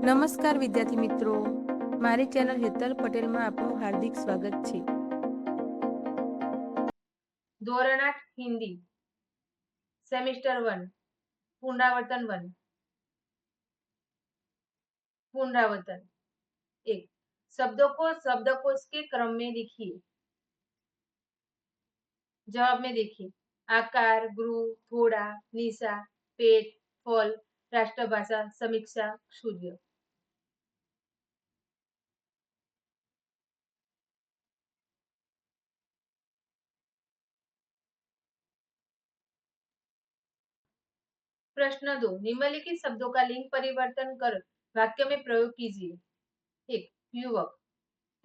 નમસ્કાર વિદ્યાર્થી મિત્રો, મારી ચેનલ હેતલ પટેલમાં આપનું હાર્દિક સ્વાગત છે. ધોરણ 8 हिंदी सेमेस्टर 1 पुनरावर्तन 1 पुनरावर्तन 1 शब्दों को शब्दकोश के क्रम में लिखिए. जवाब में देखिए आकार, गुरु, थोड़ा, निशा, पेट, फल, राष्ट्रभाषा, समीक्षा, सूर्य. प्रश्न 2 निम्नलिखित शब्दों का लिंग परिवर्तन कर वाक्य में प्रयोग कीजिए. 1 युवक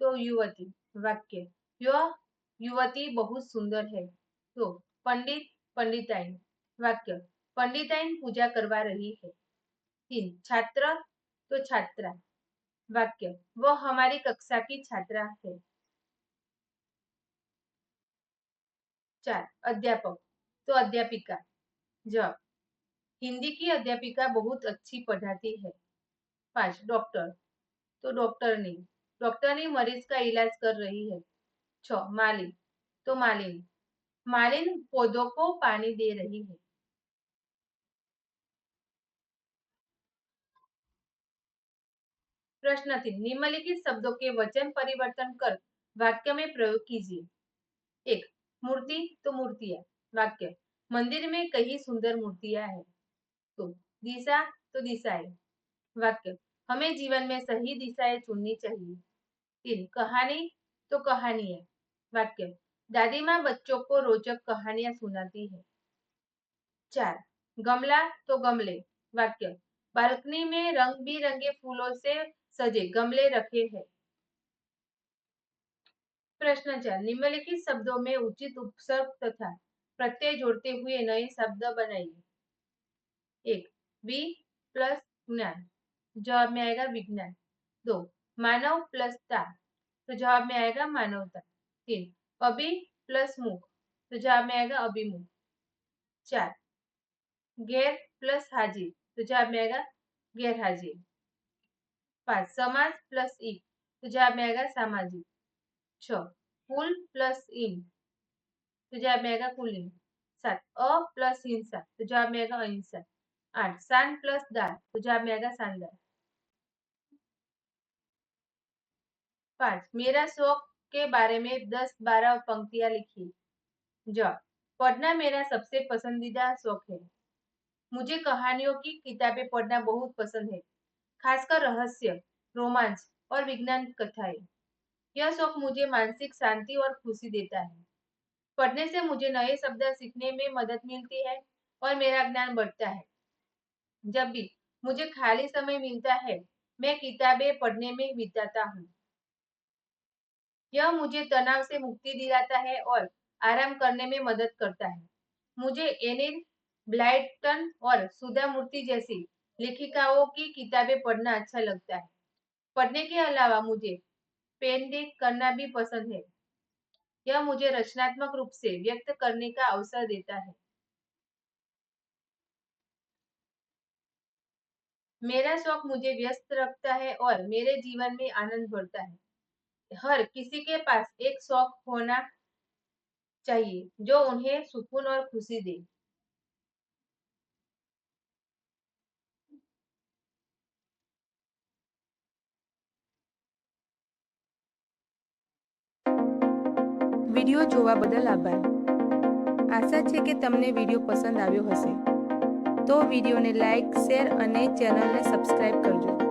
तो युवती. वाक्य यह युवती बहुत सुंदर है. तो पंडित पंडिताइन. वाक्य पंडिताइन पूजा करवा रही है. 3 छात्र तो छात्रा. वाक्य वह हमारी कक्षा की छात्रा है. 4 अध्यापक तो अध्यापिका. जवाब हिंदी की अध्यापिका बहुत अच्छी पढ़ाती है. 5 डॉक्टर तो डॉक्टरनी. डॉक्टरनी मरीज का इलाज कर रही है. 6 माली तो मालिनी. मालिन पौधों को पानी दे रही है. प्रश्न 3 निम्नलिखित शब्दों के वचन परिवर्तन कर वाक्य में प्रयोग कीजिए. 1 मूर्ति तो मूर्तियां. वाक्य मंदिर में कई सुंदर मूर्तियां हैं. तो दिशा तो दिशाएं. वाक्य हमें जीवन में सही दिशाएं चुननी चाहिए. 3 कहानी तो कहानियां. वाक्य दादी माँ बच्चों को रोचक कहानियां सुनाती है. 4 गमला तो गमले. वाक्य बालकनी में रंग बिरंगे फूलों से सजे गमले रखे हैं. प्रश्न 4 निम्नलिखित शब्दों में उचित उपसर्ग तथा प्रत्यय जोड़ते हुए नए शब्द बनाइए. 1 वि प्लस ज्ञान. जवाब में आएगा विज्ञान. 2 मानव प्लस ता. तो जवाब में आएगा मानवता. 3 अभि प्लस मुख. तो जवाब में आएगा अभिमुख. 4 गैर प्लस हाजिर. तो जवाब में आएगा गैर हाजिर. 5 समाज प्लस ईक. तो जवाब में आएगा सामाजिक. 6 कुल प्लस इन. तो जवाब में आएगा कुलीन. 7 अ प्लस हिंसा. तो जवाब में आएगा अहिंसा. 8 शान प्लस दार. तो जवाब में आएगा शानदार. 5 मेरा शौक के बारे में 10-12 पंक्तियां लिखिए. जवाब पढ़ना मेरा सबसे पसंदीदा शौक है. मुझे कहानियों की किताबें पढ़ना बहुत पसंद है, खासकर रहस्य, रोमांच और विज्ञान कथाएं. यह शौक मुझे मानसिक शांति और खुशी देता है. पढ़ने से मुझे नए शब्द सीखने में मदद मिलती है और मेरा ज्ञान बढ़ता है. जब भी मुझे खाली समय मिलता है मैं किताबें पढ़ने में बिताता हूँ. यह मुझे तनाव से मुक्ति दिलाता है और आराम करने में मदद करता है. मुझे एनिल ब्लाइटन और सुधा मूर्ति जैसी लेखिकाओं की किताबें पढ़ना अच्छा लगता है. पढ़ने के अलावा मुझे पेंटिंग करना भी पसंद है. यह मुझे रचनात्मक रूप से व्यक्त करने का अवसर देता है. मेरा शौक मुझे व्यस्त रखता है और मेरे जीवन में आनंद भरता है. हर किसी के पास एक शौक होना चाहिए जो उन्हें सुकून और खुशी दे. વિડિયો જોવા બદલ આભાર. આશા છે કે તમને વિડિયો પસંદ આવ્યો હશે. તો વિડિયોને લાઈક, શેર અને ચેનલને સબસ્ક્રાઇબ કરજો.